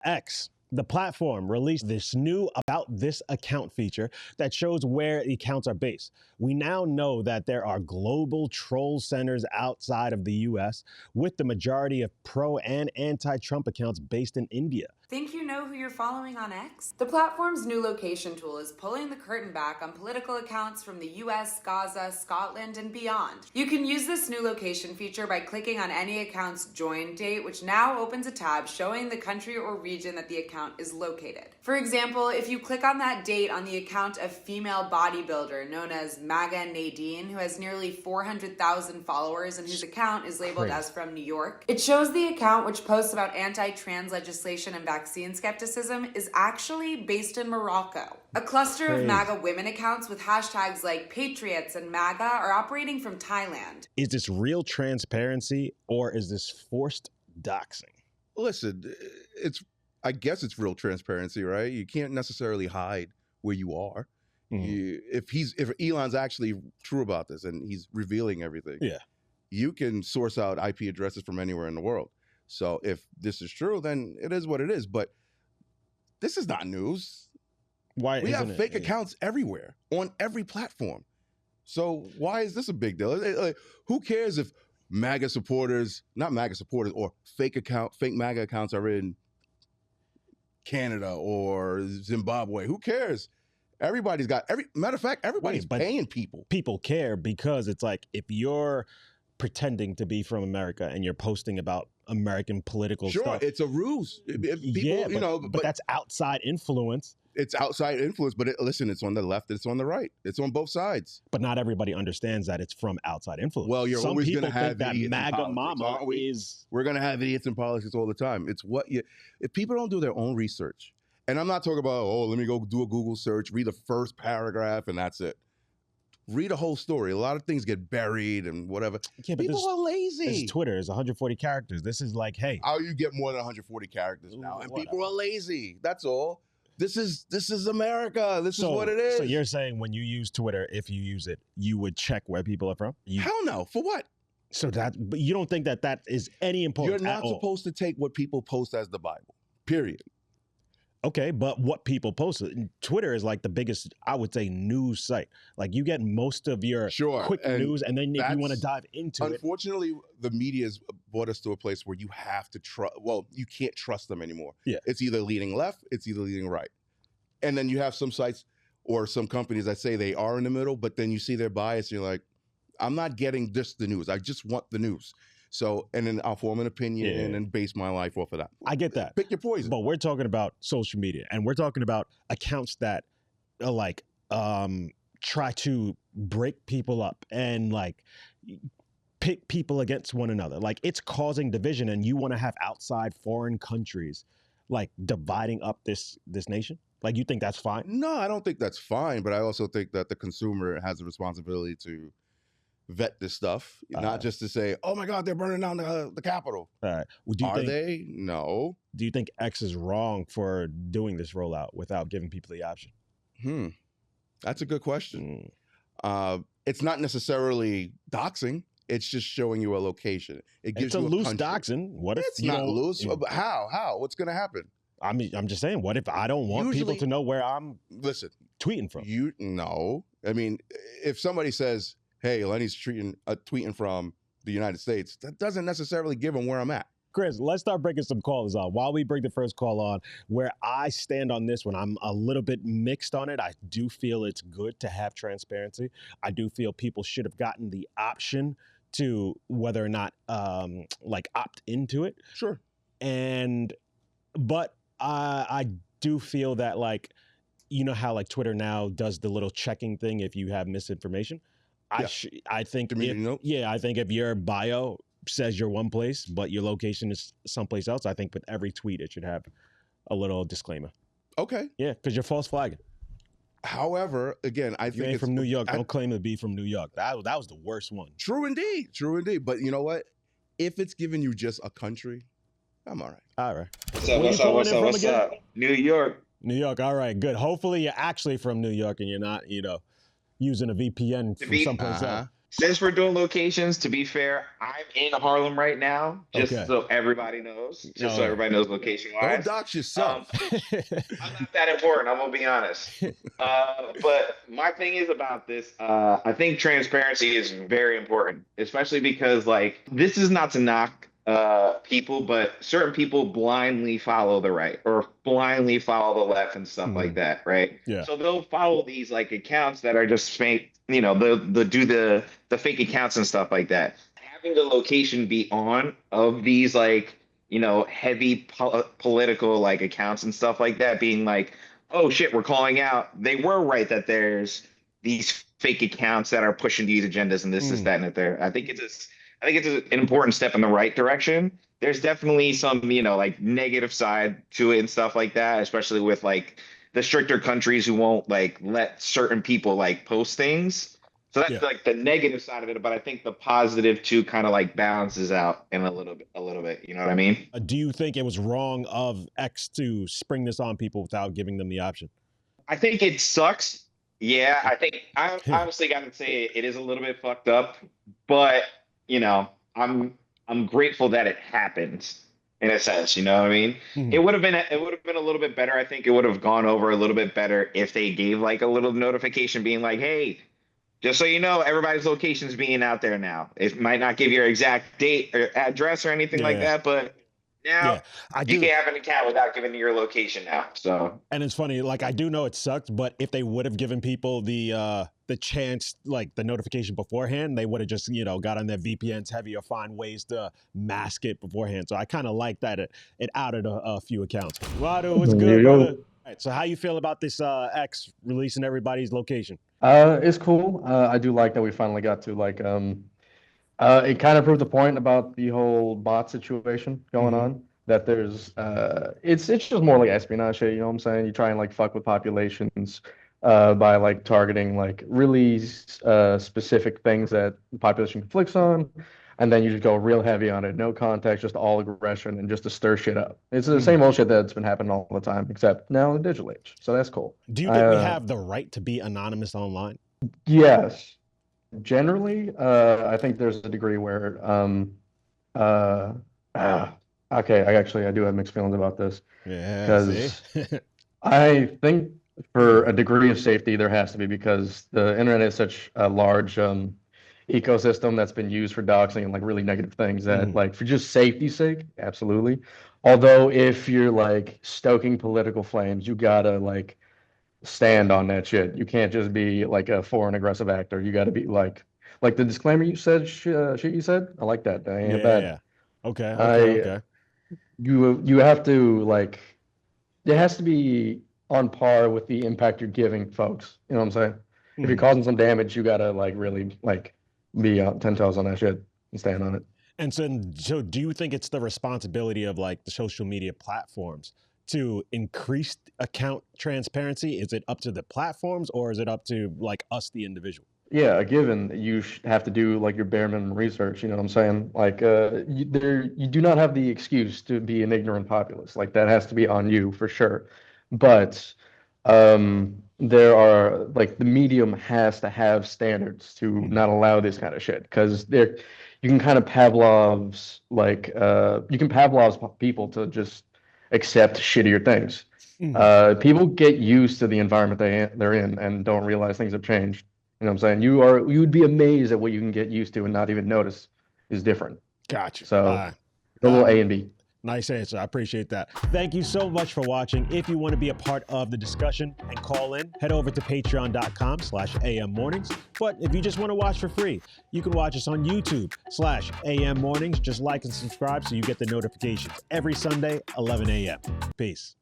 X, the platform, released this new About This Account feature that shows where the accounts are based. We now know that there are global troll centers outside of the US, with the majority of pro and anti-Trump accounts based in India. Think you know who you're following on X? The platform's new location tool is pulling the curtain back on political accounts from the US, Gaza, Scotland, and beyond. You can use this new location feature by clicking on any account's join date, which now opens a tab showing the country or region that the account is located. For example, if you click on that date on the account of female bodybuilder known as MAGA Nadine, who has nearly 400,000 followers and whose account is labeled as from New York, it shows the account, which posts about anti-trans legislation and vaccine skepticism, is actually based in Morocco. A cluster of MAGA women accounts with hashtags like Patriots and MAGA are operating from Thailand. Is this real transparency or is this forced doxing? Listen, I guess it's real transparency, right? You can't necessarily hide where you are. If Elon's actually true about this and he's revealing everything, you can source out IP addresses from anywhere in the world. So if this is true, then it is what it is. But this is not news. Why we have fake accounts everywhere on every platform. So why is this a big deal? Who cares if MAGA supporters, not MAGA supporters, or fake MAGA accounts are in Canada or Zimbabwe? Who cares? Everybody's got matter of fact, everybody's paying people. People care because it's like, if you're pretending to be from America and you're posting about American political stuff. Sure, it's a ruse. People, but that's outside influence. It's outside influence, but listen, it's on the left, it's on the right. It's on both sides. But not everybody understands that it's from outside influence. Well, you're always going to have that MAGA mama is... We're going to have idiots in politics all the time. It's if people don't do their own research, and I'm not talking about, let me go do a Google search, read the first paragraph, and that's it. Read a whole story. A lot of things get buried and whatever. Yeah, people are lazy. It's Twitter. It's 140 characters. This is like, hey. How you get more than 140 characters now? And people are lazy. That's all. This is America. This is what it is. So you're saying when you use Twitter, if you use it, you would check where people are from? Hell no. For what? But you don't think that is any importance? You're not supposed to take what people post as the Bible. Period. Okay, but what people post, Twitter is like the biggest, I would say, news site. Like you get most of your quick news, and then if you want to dive into it. Unfortunately, the media has brought us to a place where you have to trust, you can't trust them anymore. Yeah. It's either leaning left, it's either leaning right. And then you have some sites or some companies that say they are in the middle, but then you see their bias and you're like, I'm not getting just the news. I just want the news. So, and then I'll form an opinion and base my life off of that. I get that. Pick your poison. But we're talking about social media, and we're talking about accounts that like try to break people up and like pit people against one another. Like it's causing division, and you want to have outside foreign countries like dividing up this nation? Like you think that's fine? No, I don't think that's fine, but I also think that the consumer has a responsibility to vet this stuff, not just to say, oh my God, they're burning down the Capitol. All right. Well, Are they? No. Do you think X is wrong for doing this rollout without giving people the option? That's a good question. It's not necessarily doxing. It's just showing you a location. It gives you a loose doxing. What if it's not loose? How? What's going to happen? I mean, I'm just saying, what if I don't want people to know where I'm tweeting from? No. I mean, if somebody says, hey, Lenny's tweeting from the United States, that doesn't necessarily give them where I'm at. Chris, let's start breaking some callers on. While we bring the first call on, where I stand on this one, I'm a little bit mixed on it. I do feel it's good to have transparency. I do feel people should have gotten the option to whether or not like opt into it. Sure. But I do feel that, like, you know how like Twitter now does the little checking thing if you have misinformation? I think if your bio says you're one place, but your location is someplace else, I think with every tweet it should have a little disclaimer. Okay. Yeah, because you're false flagging. However, again, I think you ain't from New York. Don't claim to be from New York. That was the worst one. True indeed. True indeed. But you know what? If it's giving you just a country, I'm all right. All right. What's up? New York. New York. All right, good. Hopefully you're actually from New York and you're not, using a VPN from someplace else. Since we're doing locations, to be fair, I'm in Harlem right now, just Okay. so everybody knows, just so Oh. everybody knows location Don't wise. dox yourself. I'm not that important. I'm gonna be honest. But my thing is about this. I think transparency is very important, especially because like this is not to knock people, but certain people blindly follow the right or blindly follow the left and stuff like that, right? Yeah. So they'll follow these like accounts that are just fake. You know, they'll do the fake accounts and stuff like that. Having the location be on of these like heavy political like accounts and stuff like that, being like, oh shit, we're calling out. They were right that there's these fake accounts that are pushing these agendas and this, that, and the third. I think it's an important step in the right direction. There's definitely some, like negative side to it and stuff like that, especially with like the stricter countries who won't like let certain people like post things. So that's like the negative side of it, but I think the positive too kind of like balances out in a little bit. You know what I mean? Do you think it was wrong of X to spring this on people without giving them the option? I think it sucks. Yeah, I think I honestly got to say it is a little bit fucked up, but I'm grateful that it happened in a sense. You know what I mean? It would have been a little bit better. I think it would have gone over a little bit better if they gave like a little notification being like, hey, just so you know, everybody's location is being out there now. It might not give your exact date or address or anything like that, but now you can't have an account without giving your location now. So, and it's funny, like I do know it sucked, but if they would have given people the chance, like the notification beforehand, they would have just got on their VPNs heavy or find ways to mask it beforehand. So I kind of like that it outed a few accounts. Rado, what's good, brother? All right, so how you feel about this X releasing everybody's location? It's cool. I do like that we finally got to like it kind of proved the point about the whole bot situation going on. That there's it's just more like espionage shit, you know what I'm saying? You try and like fuck with populations by like targeting like really specific things that the population conflicts on, and then you just go real heavy on it, no context, just all aggression and just to stir shit up. It's the same old shit that's been happening all the time, except now in the digital age. So that's cool. Do you think we have the right to be anonymous online? Yes. Generally, I think there's a degree where okay, I do have mixed feelings about this. Yeah, because I think for a degree of safety there has to be, because the internet is such a large ecosystem that's been used for doxing and like really negative things that like for just safety's sake, absolutely. Although if you're like stoking political flames, you gotta like stand on that shit. You can't just be like a foreign aggressive actor. You got to be like the disclaimer you said, shit you said. I like that. That ain't bad. Yeah. Okay. You have to like, it has to be on par with the impact you're giving folks. You know what I'm saying? If you're causing some damage, you got to like really like be 10 toes on that shit and stand on it. And so do you think it's the responsibility of like the social media platforms to increase account transparency? Is it up to the platforms or is it up to like us, the individual? Yeah, given you have to do like your bare minimum research, you know what I'm saying? Like you do not have the excuse to be an ignorant populace. Like that has to be on you for sure. But there are like the medium has to have standards to not allow this kind of shit, because you can kind of Pavlov's like you can Pavlov's people to just accept shittier things. People get used to the environment they're in and don't realize things have changed. You know what I'm saying? You would be amazed at what you can get used to and not even notice is different. Gotcha. So a little A and B. Nice answer. I appreciate that. Thank you so much for watching. If you want to be a part of the discussion and call in, head over to patreon.com/AM Mornings. But if you just want to watch for free, you can watch us on YouTube/AM Mornings. Just like and subscribe so you get the notifications every Sunday, 11 a.m. Peace.